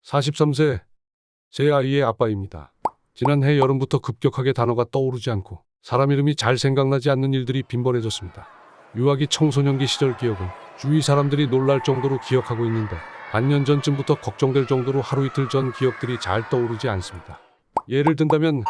43세, 제 아이의 아빠입니다. 지난해 여름부터 급격하게 단어가 떠오르지 않고 사람 이름이 잘 생각나지 않는 일들이 빈번해졌습니다. 유아기 청소년기 시절 기억은 주위 사람들이 놀랄 정도로 기억하고 있는데 반년 전쯤부터 걱정될 정도로 하루 이틀 전 기억들이 잘 떠오르지 않습니다. 예를 든다면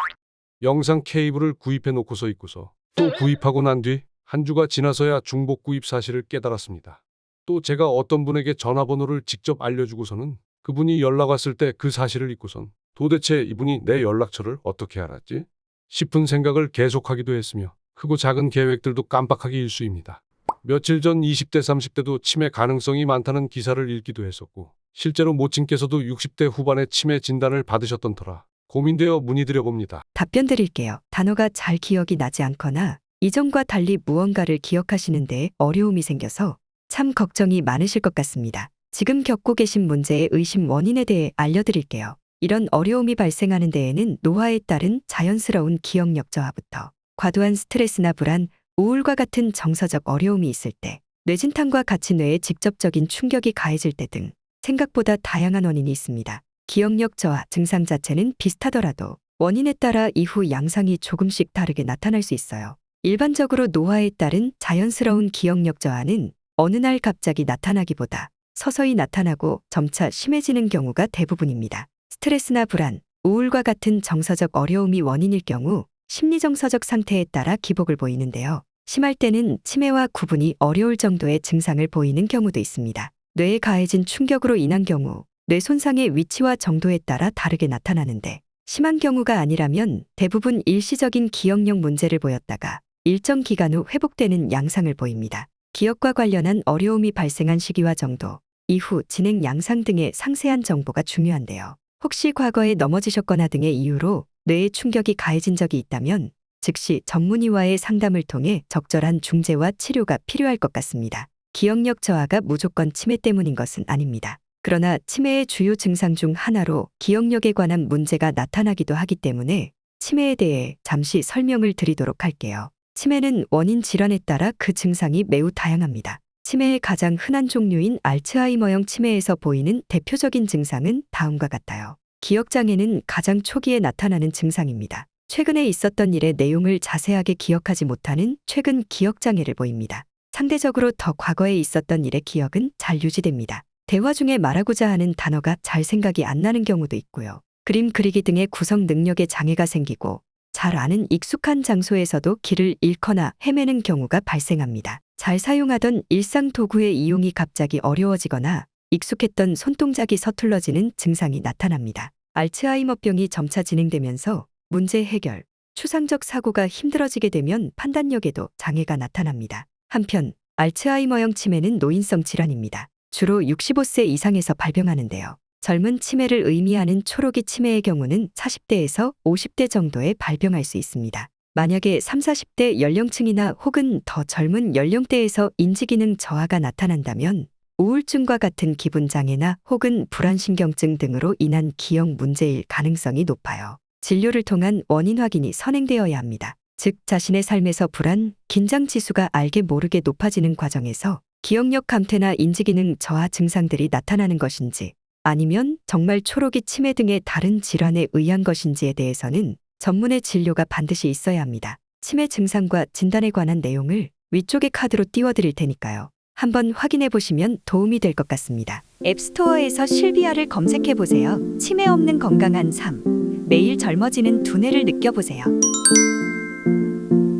영상 케이블을 구입해 놓고서 있고서 또 구입하고 난 뒤 한 주가 지나서야 중복 구입 사실을 깨달았습니다. 또 제가 어떤 분에게 전화번호를 직접 알려주고서는 그분이 연락 왔을 때 그 사실을 잊고선 도대체 이분이 내 연락처를 어떻게 알았지? 싶은 생각을 계속하기도 했으며 크고 작은 계획들도 깜빡하기 일쑤입니다. 며칠 전 20대 30대도 치매 가능성이 많다는 기사를 읽기도 했었고 실제로 모친께서도 60대 후반에 치매 진단을 받으셨던 터라 고민되어 문의드려봅니다. 답변 드릴게요. 단어가 잘 기억이 나지 않거나 이전과 달리 무언가를 기억하시는 데 어려움이 생겨서 참 걱정이 많으실 것 같습니다. 지금 겪고 계신 문제의 의심 원인에 대해 알려드릴게요. 이런 어려움이 발생하는 데에는 노화에 따른 자연스러운 기억력 저하부터 과도한 스트레스나 불안, 우울과 같은 정서적 어려움이 있을 때, 뇌진탕과 같이 뇌에 직접적인 충격이 가해질 때 등 생각보다 다양한 원인이 있습니다. 기억력 저하 증상 자체는 비슷하더라도 원인에 따라 이후 양상이 조금씩 다르게 나타날 수 있어요. 일반적으로 노화에 따른 자연스러운 기억력 저하는 어느 날 갑자기 나타나기보다 서서히 나타나고 점차 심해지는 경우가 대부분입니다. 스트레스나 불안, 우울과 같은 정서적 어려움이 원인일 경우 심리정서적 상태에 따라 기복을 보이는데요. 심할 때는 치매와 구분이 어려울 정도의 증상을 보이는 경우도 있습니다. 뇌에 가해진 충격으로 인한 경우 뇌 손상의 위치와 정도에 따라 다르게 나타나는데 심한 경우가 아니라면 대부분 일시적인 기억력 문제를 보였다가 일정 기간 후 회복되는 양상을 보입니다. 기억과 관련한 어려움이 발생한 시기와 정도, 이후 진행 양상 등의 상세한 정보가 중요한데요. 혹시 과거에 넘어지셨거나 등의 이유로 뇌에 충격이 가해진 적이 있다면 즉시 전문의와의 상담을 통해 적절한 중재와 치료가 필요할 것 같습니다. 기억력 저하가 무조건 치매 때문인 것은 아닙니다. 그러나 치매의 주요 증상 중 하나로 기억력에 관한 문제가 나타나기도 하기 때문에 치매에 대해 잠시 설명을 드리도록 할게요. 치매는 원인 질환에 따라 그 증상이 매우 다양합니다. 치매의 가장 흔한 종류인 알츠하이머형 치매에서 보이는 대표적인 증상은 다음과 같아요. 기억장애는 가장 초기에 나타나는 증상입니다. 최근에 있었던 일의 내용을 자세하게 기억하지 못하는 최근 기억장애를 보입니다. 상대적으로 더 과거에 있었던 일의 기억은 잘 유지됩니다. 대화 중에 말하고자 하는 단어가 잘 생각이 안 나는 경우도 있고요. 그림 그리기 등의 구성 능력에 장애가 생기고 잘 아는 익숙한 장소에서도 길을 잃거나 헤매는 경우가 발생합니다. 잘 사용하던 일상 도구의 이용이 갑자기 어려워지거나 익숙했던 손동작이 서툴러지는 증상이 나타납니다. 알츠하이머병이 점차 진행되면서 문제 해결, 추상적 사고가 힘들어지게 되면 판단력에도 장애가 나타납니다. 한편 알츠하이머형 치매는 노인성 질환입니다. 주로 65세 이상에서 발병하는데요. 젊은 치매를 의미하는 초록이 치매의 경우는 40대에서 50대 정도에 발병할 수 있습니다. 만약에 30, 40대 연령층이나 혹은 더 젊은 연령대에서 인지기능 저하가 나타난다면 우울증과 같은 기분장애나 혹은 불안신경증 등으로 인한 기억 문제일 가능성이 높아요. 진료를 통한 원인 확인이 선행되어야 합니다. 즉 자신의 삶에서 불안, 긴장 지수가 알게 모르게 높아지는 과정에서 기억력 감퇴나 인지기능 저하 증상들이 나타나는 것인지 아니면 정말 초록이 치매 등의 다른 질환에 의한 것인지에 대해서는 전문의 진료가 반드시 있어야 합니다. 치매 증상과 진단에 관한 내용을 위쪽의 카드로 띄워드릴 테니까요. 한번 확인해 보시면 도움이 될 것 같습니다. 앱스토어에서 실비아를 검색해 보세요. 치매 없는 건강한 삶. 매일 젊어지는 두뇌를 느껴보세요.